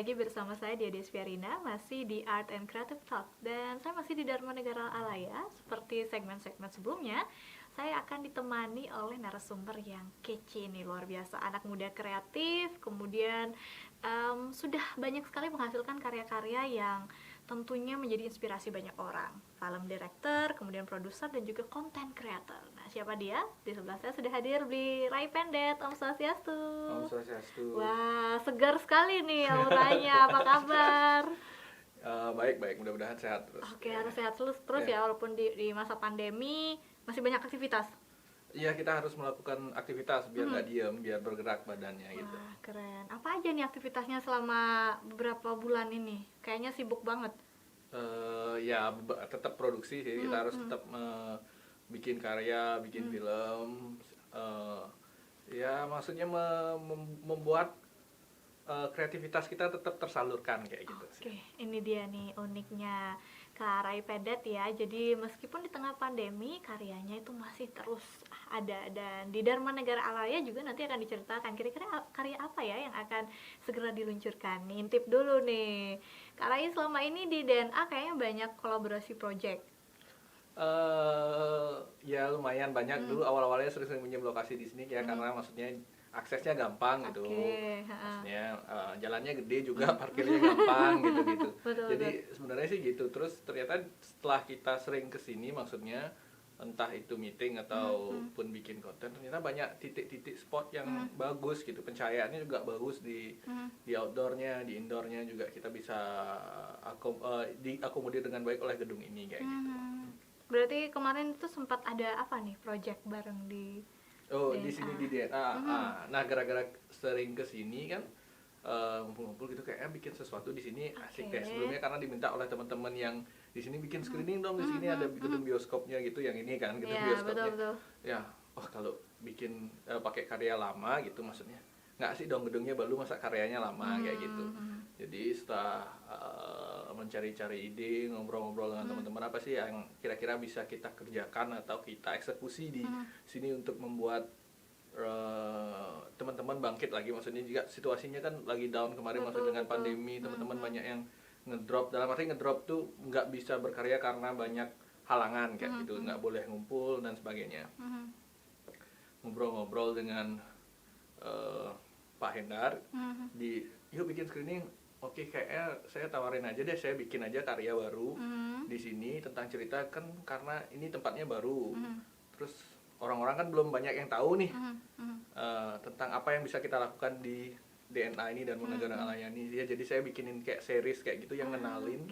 lagi bersama saya Dia Desviarina, masih di Art and Creative Talk. Dan saya masih di Dharma Negara Alaya. Seperti segmen-segmen sebelumnya, saya akan ditemani oleh narasumber yang kece nih, luar biasa. Anak muda kreatif, kemudian sudah banyak sekali menghasilkan karya-karya yang tentunya menjadi inspirasi banyak orang. Film director, kemudian produser, dan juga content creator. Nah, siapa dia? Di sebelah saya sudah hadir Bli Rai Pendet. Om Swastiastu. Om Swastiastu. Wah, segar sekali nih auranya. Apa kabar? Baik, mudah-mudahan sehat terus. Oke, harus sehat terus ya, walaupun di masa pandemi masih banyak aktivitas. Iya, kita harus melakukan aktivitas biar nggak diem, biar bergerak badannya gitu. Wah, keren. Apa aja nih aktivitasnya selama beberapa bulan ini? Kayaknya sibuk banget. Ya tetap produksi sih, kita harus tetap bikin karya, bikin film. Ya maksudnya membuat kreativitas kita tetap tersalurkan kayak gitu sih. Oke, ini dia nih uniknya Kak Rai Pendet ya. Jadi meskipun di tengah pandemi, karyanya itu masih terus ada. Dan di Dharma Negara Alaya juga nanti akan diceritakan kira-kira karya apa ya yang akan segera diluncurkan. Nih, intip dulu nih. Kak Rai selama ini di DNA kayaknya banyak kolaborasi project. Ya lumayan banyak. Dulu awal-awalnya sering-sering pinjam lokasi di sini ya, karena maksudnya aksesnya gampang gitu. Maksudnya jalannya gede juga, parkirnya gampang gitu. Jadi sebenarnya sih gitu. Terus ternyata setelah kita sering kesini, maksudnya entah itu meeting ataupun bikin konten, ternyata banyak titik-titik spot yang bagus gitu. Pencahayaannya juga bagus di outdoornya, di indoornya juga kita bisa diakomodir dengan baik oleh gedung ini kayak gitu. Berarti kemarin itu sempat ada apa nih project bareng di di sini di DNA. Nah, gara-gara sering kesini kan ngumpul-ngumpul gitu, kayaknya bikin sesuatu di sini asik deh. Sebelumnya karena diminta oleh teman-teman yang di sini bikin screening dong, di sini ada gedung bioskopnya gitu, yang ini kan gedung bioskopnya. Betul. Ya, kalau bikin pakai karya lama gitu, maksudnya nggak sih dong gedungnya baru, masa karyanya lama kayak gitu. Jadi setelah mencari-cari ide, ngobrol-ngobrol dengan teman-teman, apa sih yang kira-kira bisa kita kerjakan atau kita eksekusi di sini untuk membuat teman-teman bangkit lagi. Maksudnya juga situasinya kan lagi down kemarin, maksudnya dengan pandemi, teman-teman banyak yang ngedrop. Dalam arti ngedrop tuh nggak bisa berkarya karena banyak halangan kayak gitu, nggak boleh ngumpul dan sebagainya. Ngobrol-ngobrol dengan Pak Hendar yuk bikin screening. Oke, kayaknya saya tawarin aja deh, saya bikin aja karya baru di sini tentang cerita, kan karena ini tempatnya baru. Terus orang-orang kan belum banyak yang tahu nih tentang apa yang bisa kita lakukan di DNA ini dan Negara Alaya ini ya. Jadi saya bikinin kayak series kayak gitu yang ngenalin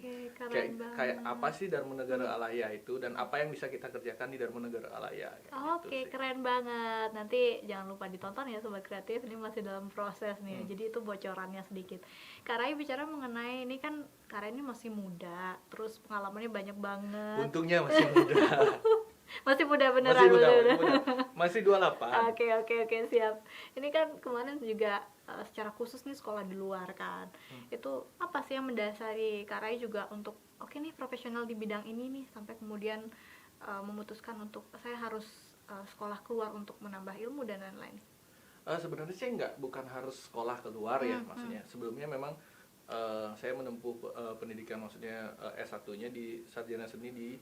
kayak apa sih Dharma Negara Alaya itu dan apa yang bisa kita kerjakan di Dharma Negara Alaya. Oke, keren banget. Nanti jangan lupa ditonton ya Sobat Kreatif, ini masih dalam proses nih. Jadi itu bocorannya sedikit. Kak Rai bicara mengenai ini kan, Kak Rai ini masih muda, terus pengalamannya banyak banget. Untungnya masih muda. Masih muda beneran. Masih 28. Oke, siap. Ini kan kemarin juga secara khusus nih sekolah di luar kan. Itu apa sih yang mendasari Kak Rai juga untuk oke nih profesional di bidang ini nih, sampai kemudian memutuskan untuk saya harus sekolah keluar untuk menambah ilmu dan lain-lain. Sebenarnya sih bukan harus sekolah keluar ya, maksudnya sebelumnya memang saya menempuh pendidikan, maksudnya S1-nya di Sarjana Seni di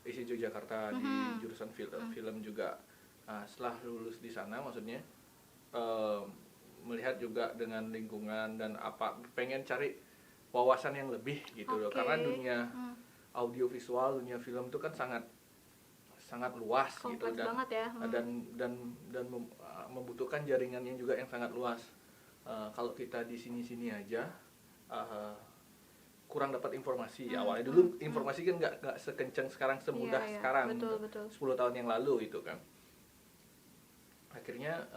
ISI Yogyakarta di jurusan film juga. Setelah lulus di sana, maksudnya melihat juga dengan lingkungan dan apa, pengen cari wawasan yang lebih gitu loh, karena dunia audiovisual, dunia film itu kan sangat luas. Kompleks gitu banget ya. dan membutuhkan jaringan yang juga yang sangat luas. Kalau kita di sini aja kurang dapat informasi. Awalnya dulu informasi kan nggak sekencang sekarang, semudah sekarang. Betul. 10 tahun yang lalu itu kan. Akhirnya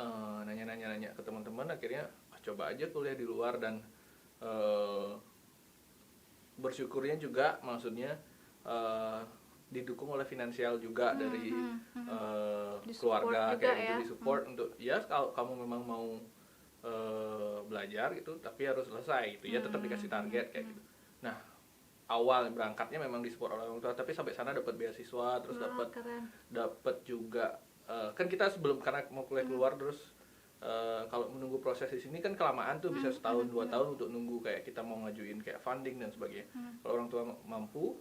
nanya ke teman-teman, akhirnya coba aja kuliah di luar. Dan bersyukurnya juga, maksudnya didukung oleh finansial juga dari keluarga kayak gitu, disupport untuk ya kalau kamu memang mau belajar gitu, tapi harus selesai gitu ya, tetap dikasih target kayak gitu. Nah, awal berangkatnya memang disupport oleh orang tua, tapi sampai sana dapat beasiswa, terus dapat juga kan kita sebelum, karena mau kuliah keluar terus kalau menunggu proses di sini kan kelamaan tuh, bisa setahun 2 tahun untuk nunggu kayak kita mau ngajuin kayak funding dan sebagainya. Kalau orang tua mampu,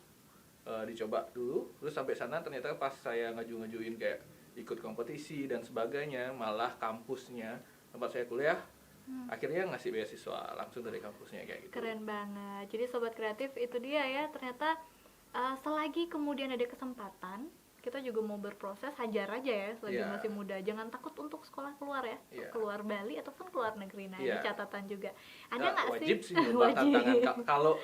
dicoba dulu, terus sampai sana ternyata pas saya ngajuin kayak ikut kompetisi dan sebagainya, malah kampusnya tempat saya kuliah akhirnya ngasih beasiswa langsung dari kampusnya kayak gitu. Keren banget. Jadi sobat kreatif itu dia ya, ternyata selagi kemudian ada kesempatan, kita juga mau berproses, hajar aja ya selagi masih muda. Jangan takut untuk sekolah keluar ya, keluar Bali ataupun keluar negeri. Nah, ini catatan juga. Ada nggak sih? Wajib sih nyoba tantangan kalau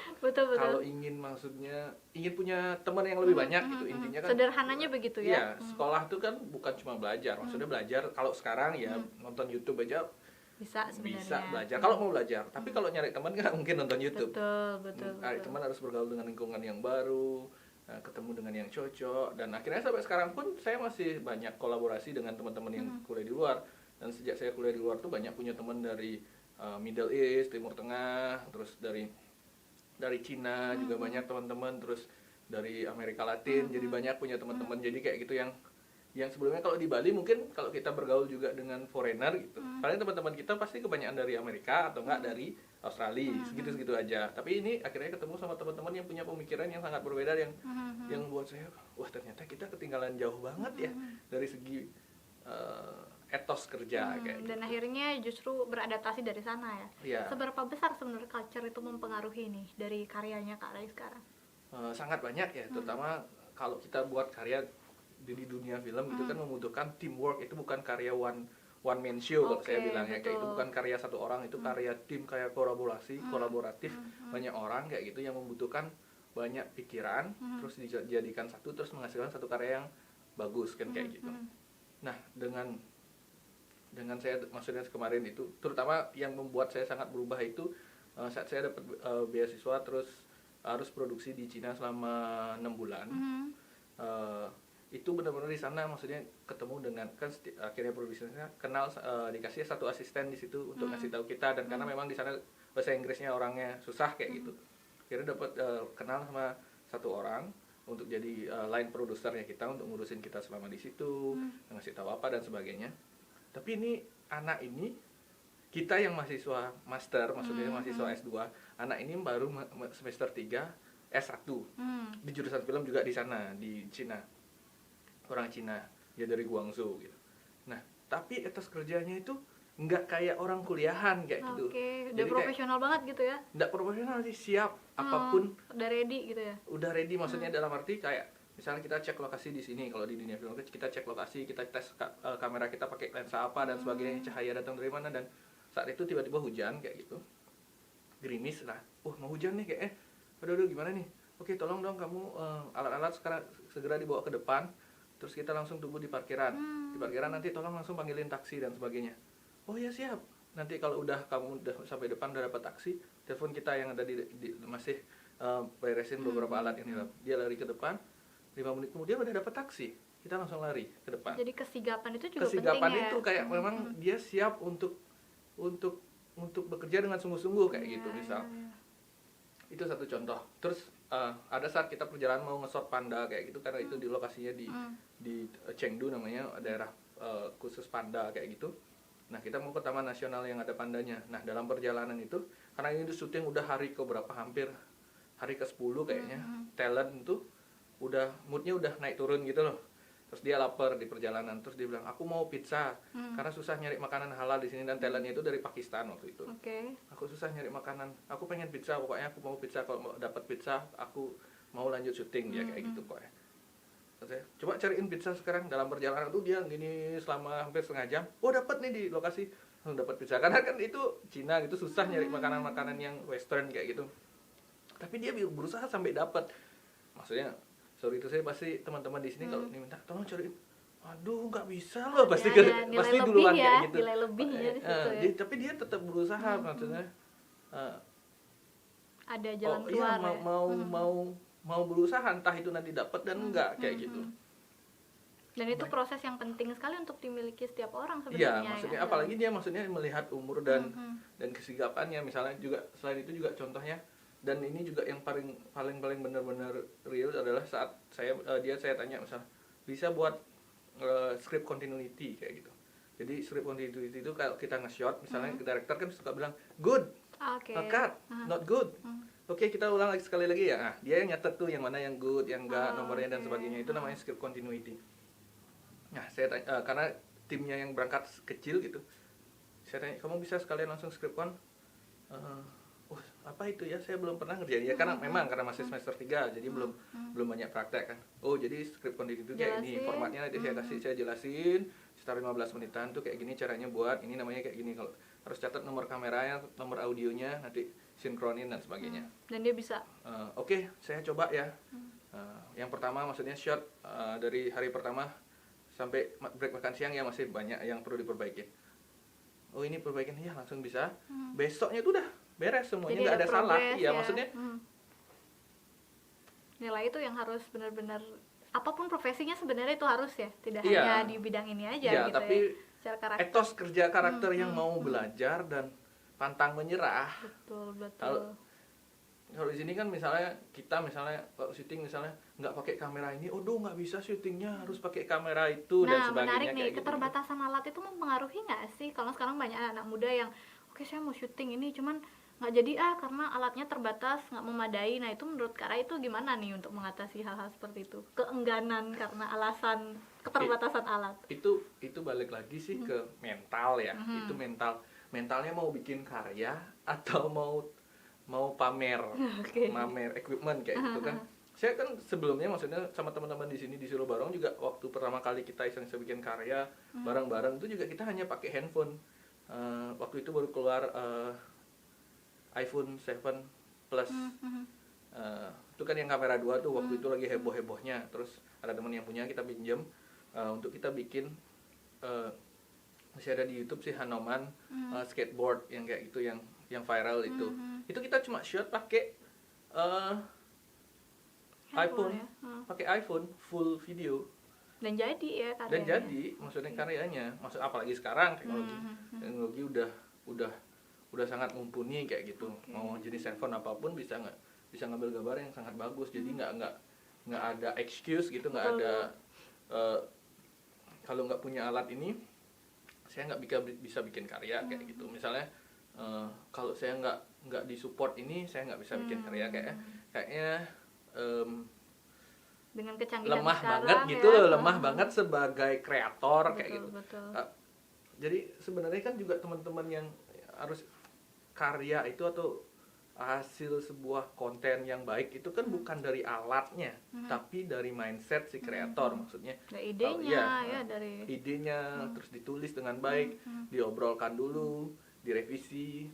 kalau ingin, maksudnya ingin punya teman yang lebih banyak gitu, intinya kan. Sederhananya begitu ya. Iya, sekolah tuh kan bukan cuma belajar, maksudnya belajar kalau sekarang ya nonton YouTube aja bisa sebenarnya. Bisa belajar kalau mau belajar, tapi kalau nyari teman kan mungkin nonton YouTube. Betul. Cari teman harus bergaul dengan lingkungan yang baru, ketemu dengan yang cocok, dan akhirnya sampai sekarang pun saya masih banyak kolaborasi dengan teman-teman yang kuliah di luar. Dan sejak saya kuliah di luar tuh banyak punya teman dari Middle East, Timur Tengah, terus dari Cina juga banyak teman-teman, terus dari Amerika Latin, jadi banyak punya teman-teman. Jadi kayak gitu yang sebelumnya kalau di Bali mungkin kalau kita bergaul juga dengan foreigner gitu, paling teman-teman kita pasti kebanyakan dari Amerika atau enggak dari Australia, segitu-segitu aja. Tapi ini akhirnya ketemu sama teman-teman yang punya pemikiran yang sangat berbeda, yang buat saya, wah ternyata kita ketinggalan jauh banget ya dari segi etos kerja kayak gitu. Dan akhirnya justru beradaptasi dari sana ya. Seberapa besar sebenarnya culture itu mempengaruhi nih dari karyanya Kak Rai sekarang? Sangat banyak ya, terutama kalau kita buat karya di dunia film itu kan membutuhkan teamwork. Itu bukan karya one man show kalau saya bilang ya, kayak itu bukan karya satu orang, itu karya tim, kayak kolaboratif banyak orang kayak gitu yang membutuhkan banyak pikiran, terus dijadikan satu, terus menghasilkan satu karya yang bagus kan kayak gitu. Nah, dengan saya, maksudnya kemarin itu terutama yang membuat saya sangat berubah itu saat saya dapat beasiswa terus harus produksi di Cina selama 6 bulan. Itu benar-benar di sana, maksudnya ketemu dengan, kan akhirnya produksinya kenal, dikasih satu asisten di situ untuk ngasih tahu kita, dan karena memang di sana bahasa Inggrisnya orangnya susah kayak gitu, akhirnya dapat kenal sama satu orang untuk jadi line produsernya kita, untuk ngurusin kita selama di situ, ngasih tahu apa dan sebagainya. Tapi ini anak ini, kita yang mahasiswa master, maksudnya mahasiswa S2, anak ini baru semester 3 S1 di jurusan film juga di sana, di Cina, orang Cina, dia dari Guangzhou gitu. Nah, tapi etos kerjanya itu nggak kayak orang kuliahan kayak gitu. Udah profesional banget gitu ya? Nggak profesional sih, siap apapun. Udah ready gitu ya? Udah ready, maksudnya dalam arti kayak misalnya kita cek lokasi di sini, kalau di dunia film kita cek lokasi, kita tes kamera kita pakai lensa apa dan sebagainya, cahaya datang dari mana, dan saat itu tiba-tiba hujan kayak gitu, gerimis lah, mau hujan nih kayak aduh gimana nih, oke tolong dong kamu alat-alat sekarang segera dibawa ke depan, terus kita langsung tunggu di parkiran. Di parkiran nanti tolong langsung panggilin taksi dan sebagainya. Oh ya siap. Nanti kalau kamu udah sampai depan, udah dapat taksi, telepon kita yang ada masih beresin beberapa alat ini. Dia lari ke depan, 5 menit kemudian udah dapat taksi. Kita langsung lari ke depan. Jadi kesigapan itu juga kesigapan penting ya. Itu kayak memang dia siap untuk bekerja dengan sungguh-sungguh kayak gitu misal. Itu satu contoh. Terus ada saat kita perjalanan mau nge-shot panda kayak gitu, karena itu di lokasinya di Chengdu namanya, daerah khusus panda kayak gitu. Nah, kita mau ke Taman Nasional yang ada pandanya. Nah, dalam perjalanan itu, karena ini syuting udah hari ke berapa, hampir hari ke-10 kayaknya, talent tuh udah moodnya udah naik turun gitu loh. Terus dia lapar di perjalanan, terus dia bilang, aku mau pizza, karena susah nyari makanan halal di sini, dan talentnya itu dari Pakistan waktu itu. Aku susah nyari makanan, aku pengen pizza, pokoknya aku mau pizza, kalau mau dapat pizza, aku mau lanjut syuting, dia kayak gitu pokoknya. Terus saya, coba cariin pizza sekarang. Dalam perjalanan tuh dia gini selama hampir setengah jam, dapat nih di lokasi, langsung dapat pizza, karena kan itu Cina gitu, susah nyari makanan-makanan yang western kayak gitu. Tapi dia berusaha sampai dapat, maksudnya sorry itu saya pasti teman-teman di sini kalau minta tolong cariin, aduh nggak bisa loh, pasti duluan ya, kayak gitu. Nilai lebihnya di situ ya. Tapi dia tetap berusaha, maksudnya ada jalan keluar. Mau berusaha, entah itu nanti dapat dan enggak kayak gitu. Dan itu proses yang penting sekali untuk dimiliki setiap orang Iya, sebenarnya. maksudnya apalagi dia maksudnya melihat umur dan kesigapannya, misalnya juga selain itu juga contohnya. Dan ini juga yang paling benar-benar real adalah saat saya tanya misal bisa buat script continuity kayak gitu. Jadi script continuity itu kalau kita nge-shot, misalnya director kan suka bilang good, cut, not good. Oke, kita ulang lagi sekali lagi ya. Nah, dia yang nyatet tuh yang mana yang good, yang enggak, nomornya dan sebagainya. Itu namanya script continuity. Nah, saya tanya, karena timnya yang berangkat kecil gitu, saya tanya, kamu bisa sekalian langsung script con? Apa itu ya? Saya belum pernah ngerjain ya, karena memang karena masih semester 3, jadi belum banyak praktek kan. Oh, jadi script continuity itu kayak ini, formatnya nanti saya jelasin sekitar 15 menitan tuh kayak gini caranya buat, ini namanya kayak gini. Kalau harus catat nomor kameranya, nomor audionya, nanti sinkronin dan sebagainya. Dan dia bisa. Oke, saya coba ya. Yang pertama maksudnya shot dari hari pertama sampai break makan siang ya masih banyak yang perlu diperbaiki. Oh, ini perbaikan ya langsung bisa. Besoknya itu udah beres semuanya, nggak ada salah. Iya, maksudnya nilai itu yang harus benar-benar, apapun profesinya sebenarnya itu harus ya, tidak hanya di bidang ini aja gitu tapi ya. Secara karakter. Etos kerja karakter yang mau belajar dan pantang menyerah. Betul. Kalau di sini kan misalnya kita kalau syuting misalnya nggak pakai kamera ini, nggak bisa syutingnya, harus pakai kamera itu dan sebagainya. Nah, menarik nih, kayak keterbatasan alat itu mempengaruhi nggak sih? Kalau sekarang banyak anak muda yang oke, saya mau syuting ini cuman nggak jadi karena alatnya terbatas, nggak memadai. Nah, itu menurut Kara itu gimana nih untuk mengatasi hal-hal seperti itu? Keengganan karena alasan keterbatasan alat. Itu balik lagi sih ke mental ya. Itu mentalnya mau bikin karya atau mau pamer equipment kayak gitu kan. Saya kan sebelumnya maksudnya sama teman-teman di sini di Solo Barong juga waktu pertama kali kita iseng-iseng bikin karya bareng-bareng itu juga kita hanya pakai handphone. Waktu itu baru keluar iPhone 7 Plus. Itu kan yang kamera 2 tuh waktu itu lagi heboh-hebohnya. Terus ada teman yang punya, kita pinjam untuk kita bikin masih ada di YouTube sih Hanoman skateboard yang kayak gitu yang viral itu. Itu kita cuma shoot pakai iPhone, pakai iPhone full video. Dan jadi ya karyanya. Dan jadi maksudnya karyanya, apalagi sekarang teknologi udah sangat mumpuni kayak gitu. Mau jenis handphone apapun bisa ngambil gambar yang sangat bagus. Jadi nggak ada excuse gitu, nggak ada kalau nggak punya alat ini saya nggak bisa bikin karya kayak gitu. Misalnya kalau saya nggak disupport ini, saya nggak bisa bikin karya kayaknya dengan kecanggihan lemah sekarang, banget gitu loh, lemah banget sebagai kreator kayak gitu. Jadi sebenarnya kan juga teman-teman yang harus karya itu atau hasil sebuah konten yang baik itu kan bukan dari alatnya, tapi dari mindset si kreator. Maksudnya dari idenya, dari idenya terus ditulis dengan baik, diobrolkan dulu, direvisi,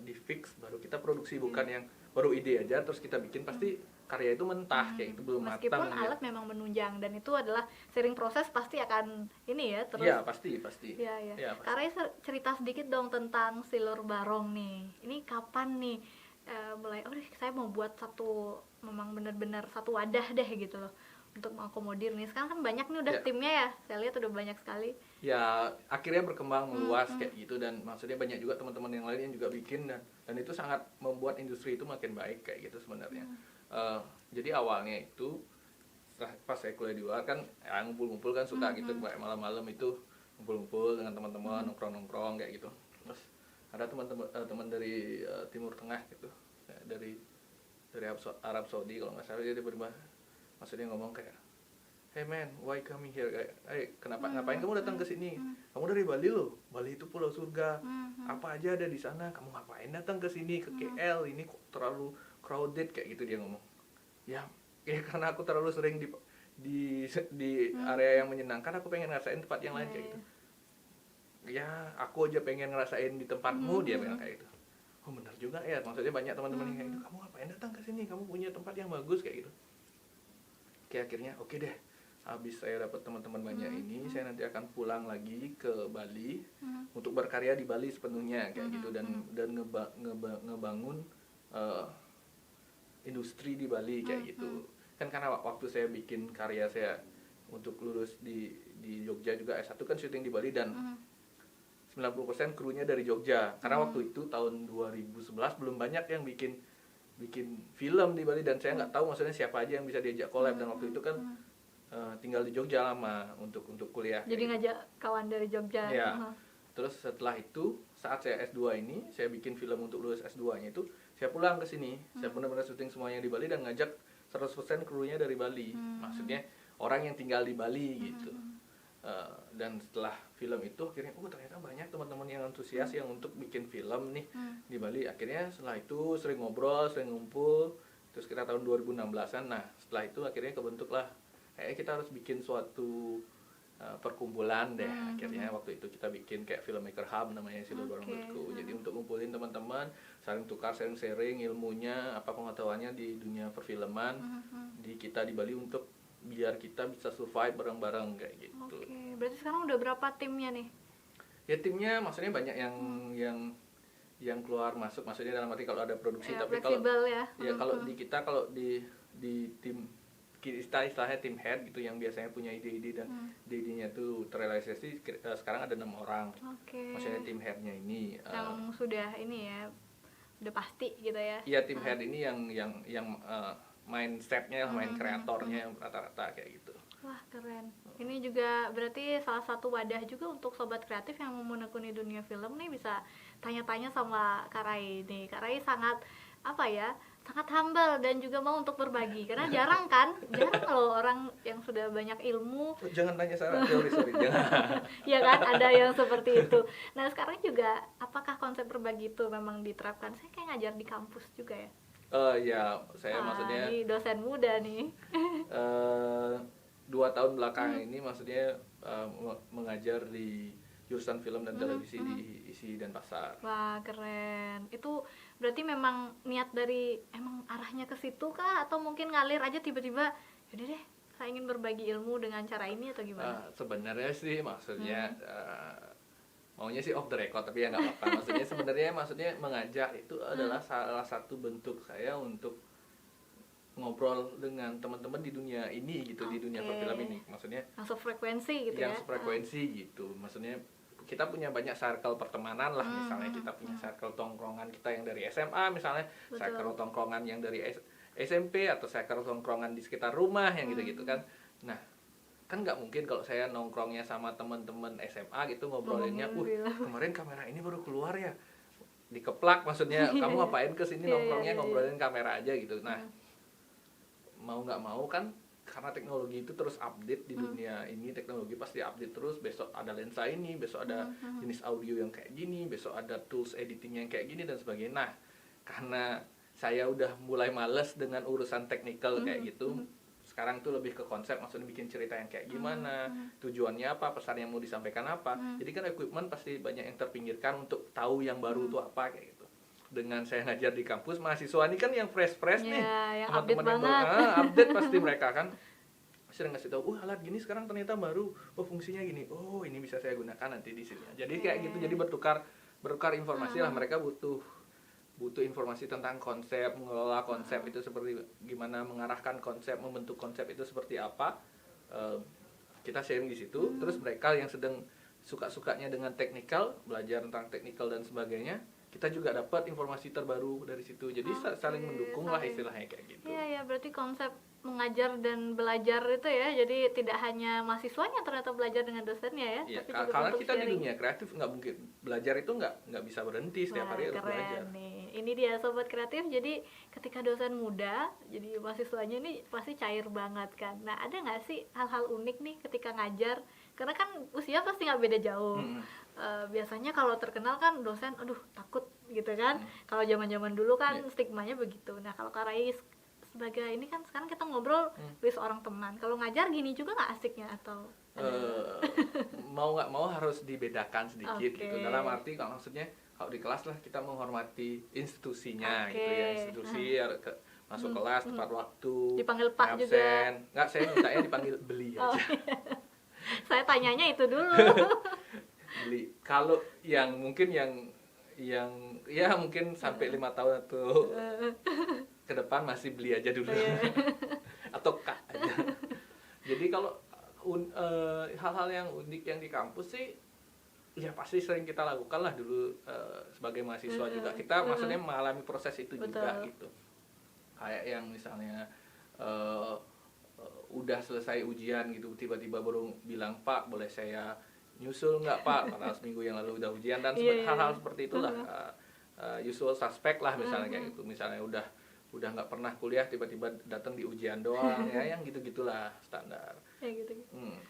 difix, baru kita produksi. Bukan yang baru ide aja terus kita bikin, pasti karya itu mentah kayak itu belum matang. Meskipun alat memang menunjang dan itu adalah sering proses, pasti akan ini ya terus. Iya pasti. Ya, Karya cerita sedikit dong tentang Silur Barong nih. Ini kapan nih mulai saya mau buat memang benar-benar satu wadah deh gitu loh untuk mengakomodir nih. Sekarang kan banyak nih udah timnya ya, saya lihat udah banyak sekali. Ya akhirnya berkembang meluas kayak gitu, dan maksudnya banyak juga teman-teman yang lain yang juga bikin, dan itu sangat membuat industri itu makin baik kayak gitu sebenarnya. Jadi awalnya itu pas saya kuliah di luar kan ngumpul-ngumpul kan suka gitu, kayak malam-malam itu ngumpul-ngumpul dengan teman-teman, nongkrong-nongkrong kayak gitu. Terus ada teman dari Timur Tengah gitu, dari Arab Saudi kalau nggak salah, dia tiba-tiba maksudnya ngomong kayak, hey man, why coming here? Kayak, ngapain kamu datang ke sini? Kamu dari Bali loh, Bali itu pulau surga, apa aja ada di sana, kamu ngapain datang ke sini, ke KL, ini kok terlalu crowded kayak gitu dia ngomong. Ya karena aku terlalu sering di area yang menyenangkan, aku pengen ngerasain tempat yang lain kayak gitu. Ya aku aja pengen ngerasain di tempatmu, dia bilang kayak gitu. Oh benar juga ya, maksudnya banyak teman-teman yang kayak gitu, kamu ngapain datang ke sini, kamu punya tempat yang bagus kayak gitu. Akhirnya oke deh, habis saya dapat teman-teman banyak ini, saya nanti akan pulang lagi ke Bali untuk berkarya di Bali sepenuhnya kayak gitu, dan ngebangun industri di Bali kayak gitu. Kan karena waktu saya bikin karya saya untuk lulus di Jogja juga S1 kan syuting di Bali, dan 90% krunya dari Jogja. Karena waktu itu tahun 2011 belum banyak yang bikin film di Bali, dan saya nggak tahu maksudnya siapa aja yang bisa diajak collab, dan waktu itu kan tinggal di Jogja lama untuk kuliah. Jadi ngajak kawan dari Jogja. Ya. Terus setelah itu saat saya S2 ini, saya bikin film untuk lulus S2-nya itu, saya pulang ke sini. Saya benar-benar syuting semuanya di Bali dan ngajak 100% krunya dari Bali. Maksudnya orang yang tinggal di Bali gitu. Dan setelah film itu akhirnya ternyata banyak teman-teman yang antusias yang untuk bikin film nih di Bali. Akhirnya setelah itu sering ngobrol, sering ngumpul. Terus kita tahun 2016-an. Nah, setelah itu akhirnya kebentuklah kita harus bikin suatu perkumpulan deh. Akhirnya waktu itu kita bikin kayak filmmaker hub namanya Silo Bareng.co. Jadi untuk ngumpulin teman-teman, saling tukar, sharing ilmunya, apa pengetahuannya di dunia perfilman di kita di Bali untuk biar kita bisa survive bareng-bareng kayak gitu. Berarti sekarang udah berapa timnya nih? Ya timnya maksudnya banyak yang keluar masuk, maksudnya dalam arti kalau ada produksi, tapi kalau kalau di kita, kalau di tim istilahnya tim head gitu yang biasanya punya ide-ide dan ide-idenya tuh terrealisasi, sekarang ada 6 orang. Maksudnya tim headnya ini yang sudah ini ya, udah pasti gitu ya. Iya, tim head ini yang mindsetnya, main kreatornya rata-rata kayak gitu. Wah, keren. Ini juga berarti salah satu wadah juga untuk sobat kreatif yang mau menekuni dunia film nih, bisa tanya-tanya sama Kak Rai nih. Kak Rai sangat sangat humble dan juga mau untuk berbagi, karena jarang kalau orang yang sudah banyak ilmu. Jangan tanya Sarah, sorry jangan. Ya kan, ada yang seperti itu. Nah, sekarang juga apakah konsep berbagi itu memang diterapkan? Saya kayak ngajar di kampus juga ya. Ya, saya maksudnya ini dosen muda nih. 2 tahun belakangan ini maksudnya mengajar di jurusan film dan televisi di ISI Denpasar. Wah, keren. Itu berarti memang niat dari emang arahnya ke situ kah, atau mungkin ngalir aja tiba-tiba yaudah deh saya ingin berbagi ilmu dengan cara ini, atau gimana? Sebenarnya sih maksudnya maunya sih off the record, tapi ya nggak apa-apa. Maksudnya mengajak itu adalah salah satu bentuk saya untuk ngobrol dengan teman-teman di dunia ini gitu, di dunia perfilm ini. Maksudnya yang sefrekuensi gitu ya. Yang sefrekuensi gitu. Maksudnya kita punya banyak circle pertemanan lah, misalnya kita punya circle tongkrongan kita yang dari SMA misalnya, circle tongkrongan yang dari SMP, atau circle tongkrongan di sekitar rumah yang gitu-gitu kan. Nah, kan nggak mungkin kalau saya nongkrongnya sama teman-teman SMA gitu ngobrolinnya, kemarin kamera ini baru keluar ya, dikeplak maksudnya, kamu ngapain ke sini nongkrongnya ngobrolin kamera aja gitu. Nah, mau nggak mau kan, karena teknologi itu terus update di dunia ini, teknologi pasti update terus. Besok ada lensa ini, besok ada jenis audio yang kayak gini, besok ada tools editing yang kayak gini dan sebagainya. Nah, karena saya udah mulai males dengan urusan teknikal kayak gitu, sekarang tuh lebih ke konsep, maksudnya bikin cerita yang kayak gimana, tujuannya apa, pesan yang mau disampaikan apa. Jadi kan equipment pasti banyak yang terpinggirkan untuk tahu yang baru tuh apa kayak gitu. Dengan saya ngajar di kampus, mahasiswa ini kan yang fresh nih, yang update banget. Update pasti mereka kan sering ngasih tahu, alat gini sekarang ternyata baru, fungsinya gini, ini bisa saya gunakan nanti di sini. Jadi kayak gitu, jadi bertukar informasi lah. Mereka butuh informasi tentang konsep, mengelola konsep itu seperti gimana, mengarahkan konsep, membentuk konsep itu seperti apa. Kita sharing di situ. Terus mereka yang sedang suka-sukanya dengan teknikal, belajar tentang teknikal dan sebagainya, kita juga dapat informasi terbaru dari situ. Jadi saling mendukung lah istilahnya kayak gitu. Iya, berarti konsep mengajar dan belajar itu ya, jadi tidak hanya mahasiswanya ternyata belajar dengan dosennya ya, tapi juga karena kita sharing. Di dunia kreatif nggak mungkin belajar itu nggak bisa berhenti, setiap hari harus belajar nih. Ini dia sobat kreatif, jadi ketika dosen muda jadi mahasiswanya ini pasti cair banget kan. Nah, ada nggak sih hal-hal unik nih ketika ngajar, karena kan usia pasti nggak beda jauh. Biasanya kalau terkenal kan dosen takut gitu kan. Kalau zaman-zaman dulu kan stigmanya begitu. Nah, kalau Kak Rais sebagai ini kan sekarang kita ngobrol with seorang teman, kalau ngajar gini juga nggak asiknya atau mau nggak mau harus dibedakan sedikit gitu, dalam arti kalau maksudnya kalau di kelas lah kita menghormati institusinya gitu ya, institusi masuk kelas tepat waktu, dipanggil Pak absen. Juga nggak, saya mintanya dipanggil beli aja. Saya tanyanya itu dulu. Beli. Kalau yang mungkin ya mungkin sampai 5 tahun atau ke depan masih beli aja dulu. Atau Kak aja. Jadi kalau hal-hal yang unik yang di kampus sih ya pasti sering kita lakukan lah dulu sebagai mahasiswa juga. Kita maksudnya mengalami proses itu. Betul. Juga gitu. Kayak yang misalnya udah selesai ujian gitu tiba-tiba baru bilang, Pak boleh saya nyusul nggak Pak, padahal seminggu yang lalu udah ujian dan hal-hal seperti itulah, usual suspect lah misalnya kayak gitu. Misalnya udah nggak pernah kuliah tiba-tiba datang di ujian doang ya, yang gitu-gitulah standar. gitu.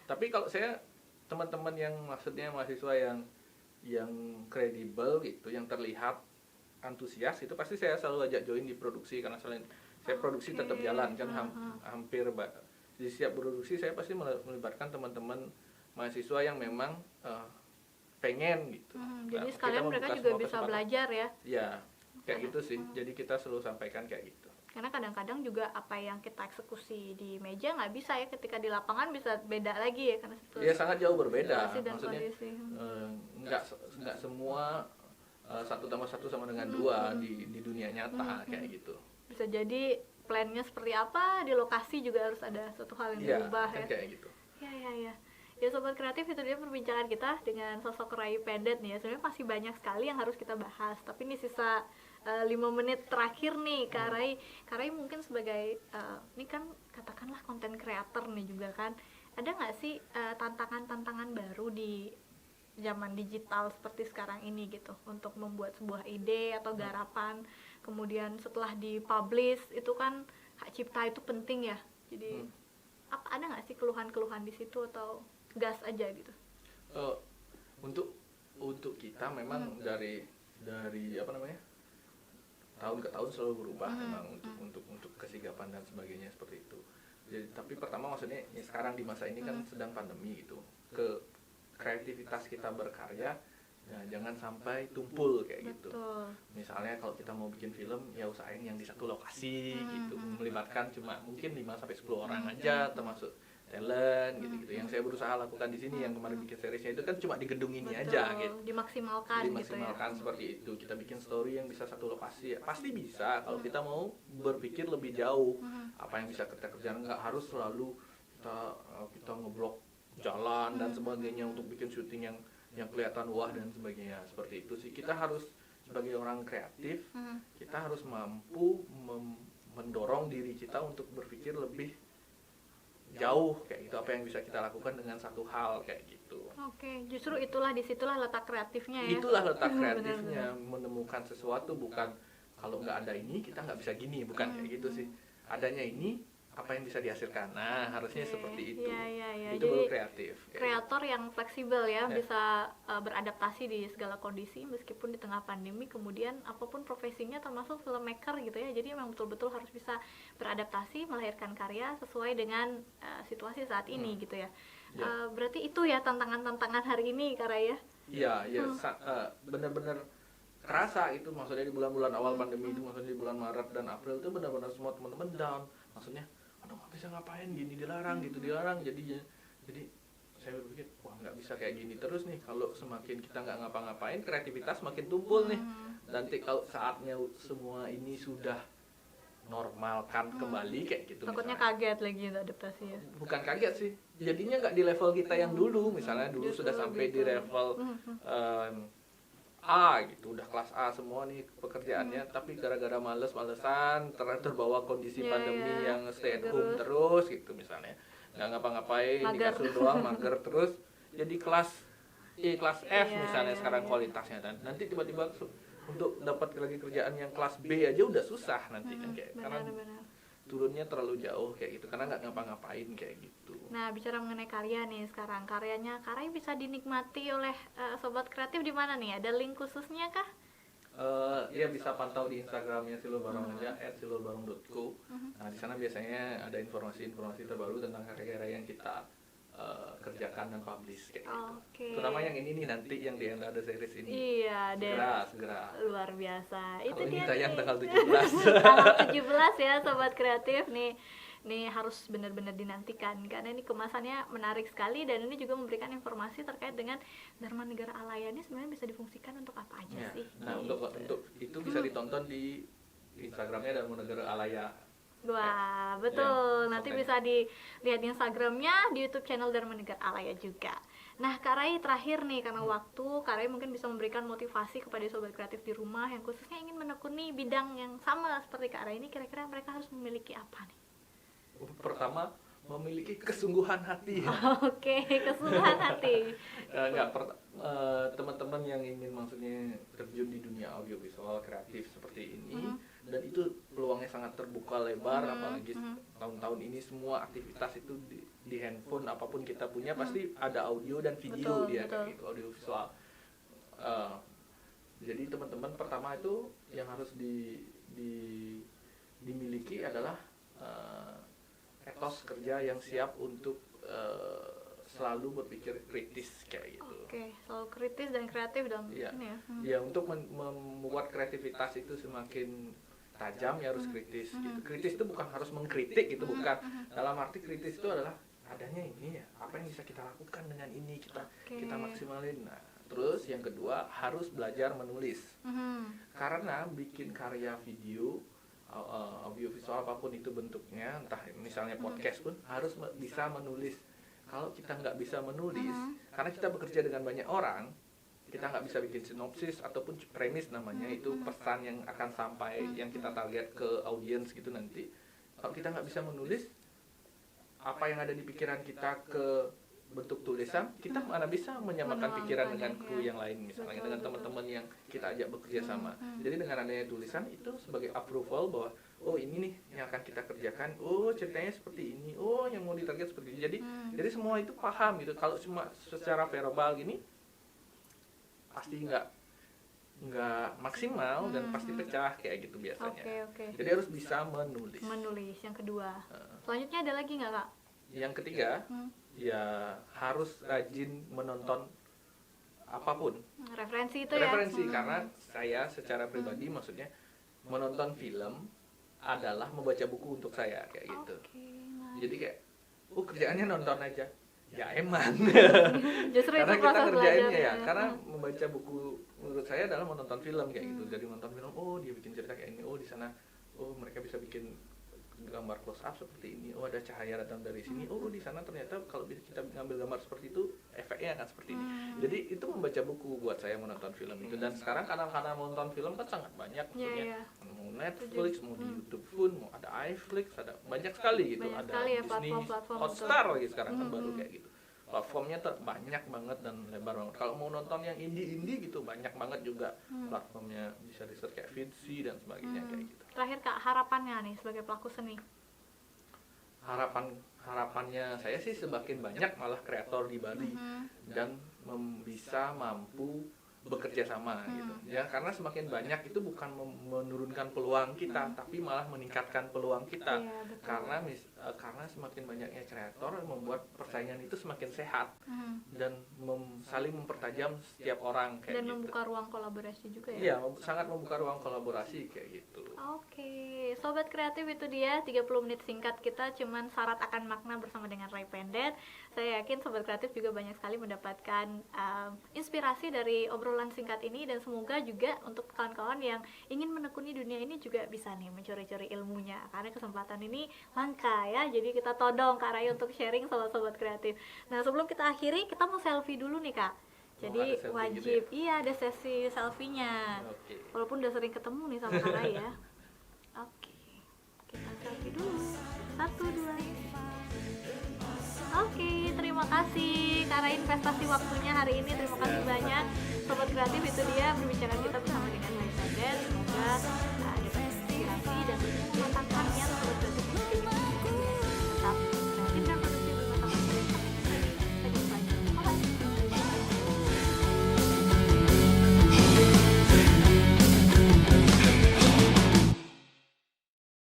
Tapi kalau saya teman-teman yang maksudnya mahasiswa yang kredibel gitu, yang terlihat antusias, itu pasti saya selalu ajak join di produksi, karena selain saya produksi tetap jalan kan, hampir di setiap produksi saya pasti melibatkan teman-teman mahasiswa yang memang pengen gitu. Jadi sekalian mereka juga bisa belajar ya. Ya, kayak gitu sih. Jadi kita selalu sampaikan kayak gitu. Karena kadang-kadang juga apa yang kita eksekusi di meja nggak bisa ya, ketika di lapangan bisa beda lagi ya, karena ya sangat jauh berbeda. Maksudnya nggak semua 1+1 sama dengan 2 di dunia nyata kayak gitu. Bisa jadi plannya seperti apa, di lokasi juga harus ada satu hal yang berubah kan ya. Kayak gitu. Ya Sobat Kreatif, itu dia perbincangan kita dengan sosok Rai Pendet nih ya. Sebenarnya masih banyak sekali yang harus kita bahas, tapi ini sisa 5 menit terakhir nih Kak Rai. Kak Rai mungkin sebagai ini kan katakanlah konten creator nih juga kan, ada nggak sih tantangan-tantangan baru di zaman digital seperti sekarang ini gitu, untuk membuat sebuah ide atau garapan, kemudian setelah dipublish itu kan hak cipta itu penting ya. Jadi ada nggak sih keluhan-keluhan di situ, atau gas aja gitu? Untuk kita memang dari apa namanya, tahun ke tahun selalu berubah memang untuk kesigapan dan sebagainya seperti itu. Jadi, tapi pertama maksudnya ya sekarang di masa ini kan sedang pandemi gitu, kreativitas kita berkarya ya jangan sampai tumpul kayak gitu. Misalnya kalau kita mau bikin film ya usahain yang di satu lokasi gitu, melibatkan cuma mungkin 5-10 orang aja, termasuk talent gitu-gitu. Yang saya berusaha lakukan di sini yang kemarin bikin seriesnya itu kan cuma di gedung ini aja gitu. Dimaksimalkan gitu ya. Seperti itu. Kita bikin story yang bisa satu lokasi ya pasti bisa kalau kita mau berpikir lebih jauh. Apa yang bisa kita kerjakan, nggak harus selalu kita ngeblok jalan dan sebagainya untuk bikin syuting yang kelihatan wah dan sebagainya. Seperti itu sih. Kita harus sebagai orang kreatif, kita harus mampu mendorong diri kita untuk berpikir lebih jauh kayak gitu, apa yang bisa kita lakukan dengan satu hal kayak gitu. Justru disitulah letak kreatifnya ya. Itulah letak kreatifnya, menemukan sesuatu, bukan kalau nggak ada ini kita nggak bisa gini, bukan kayak gitu sih. Adanya ini apa yang bisa dihasilkan. Nah, harusnya seperti itu. Itu baru kreatif. Kreator yang fleksibel ya, bisa beradaptasi di segala kondisi meskipun di tengah pandemi. Kemudian apapun profesinya, termasuk filmmaker gitu ya. Jadi memang betul-betul harus bisa beradaptasi, melahirkan karya sesuai dengan situasi saat ini gitu ya. Berarti itu ya tantangan-tantangan hari ini Kak Rai ya. Iya, benar-benar kerasa itu, maksudnya di bulan-bulan awal pandemi itu, maksudnya di bulan Maret dan April itu benar-benar semua teman-teman down. Maksudnya aduh nggak bisa ngapain, gini dilarang gitu dilarang, jadi saya berpikir wah nggak bisa kayak gini terus nih. Kalau semakin kita nggak ngapa-ngapain, kreativitas makin tumpul nih. Nanti kalau saatnya semua ini sudah normalkan kembali kayak gitu, takutnya misalnya, kaget lagi adaptasi ya. bukan kaget sih, jadinya nggak di level kita yang dulu. Misalnya dulu sudah sampai di level A gitu, udah kelas A semua nih pekerjaannya, tapi gara-gara malesan terbawa kondisi pandemi yang stay at home terus gitu, misalnya nggak ngapa-ngapain, di kasur doang, mager terus, jadi kelas E, kelas F misalnya sekarang kualitasnya, dan nanti tiba-tiba untuk dapat lagi kerjaan yang kelas B aja udah susah nanti kan kayak, karena turunnya terlalu jauh kayak gitu, karena nggak ngapa-ngapain kayak gitu. Nah, bicara mengenai karya nih sekarang, karyanya Kak Rai bisa dinikmati oleh sobat kreatif di mana nih? Ada link khususnya kah? Ya bisa pantau di Instagramnya Silur Barong aja, @silurbarong.co. Nah di sana biasanya ada informasi-informasi terbaru tentang karya-karya yang kita kerjakan dan publish kayak gitu. Terutama yang ini nih nanti yang di End Ada Series ini. Iya, segera. Luar biasa. Itu ini dia tayang nih. tanggal 17. Tanggal 17 ya sobat kreatif nih. Nih harus benar-benar dinantikan karena ini kemasannya menarik sekali, dan ini juga memberikan informasi terkait dengan Dharma Negara Alaya ini sebenarnya bisa difungsikan untuk apa aja sih. Nah, untuk itu bisa ditonton di Instagramnya Dharma Negara Alaya. Wah, betul. Nanti bisa dilihat di Instagramnya, di YouTube channel Dharma Negara Alaya juga. Nah, Kak Rai terakhir nih, karena waktu, Kak Rai mungkin bisa memberikan motivasi kepada sobat kreatif di rumah yang khususnya ingin menekuni bidang yang sama seperti Kak Rai ini, kira-kira mereka harus memiliki apa nih? Pertama, memiliki kesungguhan hati. Oke, kesungguhan hati. Teman-teman yang ingin maksudnya terjun di dunia audiovisual kreatif seperti ini, dan itu peluangnya sangat terbuka lebar, apalagi tahun-tahun ini semua aktivitas itu di handphone apapun kita punya pasti ada audio dan video. Betul. Kayak gitu, audiovisual. Jadi teman-teman pertama itu yang harus dimiliki adalah etos kerja yang siap untuk selalu berpikir kritis kayak gitu. Oke, selalu kritis dan kreatif dong. Iya. Ya, untuk membuat kreativitas itu semakin tajam ya harus kritis. Gitu. Kritis itu bukan harus mengkritik, itu bukan. Dalam arti kritis itu adalah adanya ini ya, apa yang bisa kita lakukan dengan ini, kita maksimalin. Nah, terus yang kedua harus belajar menulis. Karena bikin karya video audiovisual apapun itu bentuknya, entah misalnya podcast pun harus bisa menulis. Kalau kita nggak bisa menulis, karena kita bekerja dengan banyak orang, kita nggak bisa bikin sinopsis ataupun premis namanya, itu pesan yang akan sampai, yang kita target ke audiens gitu nanti. Kalau kita nggak bisa menulis, apa yang ada di pikiran kita ke bentuk tulisan, kita mana bisa menyamakan pikiran dengan kru yang lain, misalnya dengan teman-teman yang kita ajak bekerja sama. Jadi dengan adanya tulisan itu sebagai approval bahwa oh ini nih yang akan kita kerjakan, oh ceritanya seperti ini, oh yang mau ditarget seperti ini. Jadi semua itu paham gitu. Kalau cuma secara verbal gini pasti nggak maksimal dan pasti pecah kayak gitu biasanya. Jadi harus bisa menulis. Yang kedua. Selanjutnya ada lagi nggak, Kak? Yang ketiga, ya harus rajin menonton apapun. Referensi itu Referensi, karena saya secara pribadi maksudnya menonton film adalah membaca buku untuk saya kayak gitu. Jadi kayak, kerjaannya nonton aja. Ya emang. Justru karena itu kita kerjainnya belajarnya. ya. Karena membaca buku menurut saya adalah menonton film kayak gitu. Jadi menonton film, dia bikin cerita kayak ini, di sana, mereka bisa bikin gambar close up seperti ini, ada cahaya datang dari sini, di sana ternyata kalau kita ngambil gambar seperti itu efeknya akan seperti ini. Jadi itu membaca buku buat saya menonton film itu. Dan sekarang kanal-kanal menonton film kan sangat banyak, maksudnya mau Netflix, mau di YouTube pun, mau ada iFlix, ada banyak sekali gitu, ada Disney, Hotstar lagi sekarang kan baru kayak gitu. Platformnya banyak banget dan lebar banget. Kalau mau nonton yang indie gitu banyak banget juga platformnya, bisa di-search kayak Vidsi dan sebagainya kayak gitu. Terakhir Kak, harapannya nih sebagai pelaku seni. Harapannya saya sih semakin banyak malah kreator di Bali dan bisa mampu bekerja sama gitu ya, karena semakin banyak itu bukan menurunkan peluang kita tapi malah meningkatkan peluang kita. Karena semakin banyaknya kreator membuat persaingan itu semakin sehat dan saling mempertajam setiap orang kayak dan gitu. Membuka ruang kolaborasi juga ya. Iya, sangat membuka ruang kolaborasi kayak gitu. Oke, sobat kreatif, itu dia 30 menit singkat kita cuman syarat akan makna bersama dengan Ray Pendet. Saya yakin sobat kreatif juga banyak sekali mendapatkan inspirasi dari obrolan singkat ini, dan semoga juga untuk kawan-kawan yang ingin menekuni dunia ini juga bisa nih mencuri-curi ilmunya, karena kesempatan ini langka ya. Jadi kita todong Kak Ray untuk sharing sobat-sobat kreatif. Nah, sebelum kita akhiri, kita mau selfie dulu nih Kak. Jadi wajib gitu ya? Iya, ada sesi selfie-nya. Walaupun udah sering ketemu nih sama Kak Ray ya. Oke, kita selfie dulu. 1, 2. Oke, terima kasih Kak Ray investasi waktunya hari ini. Terima kasih banyak sobat kreatif. Itu dia perbincangan kita bersama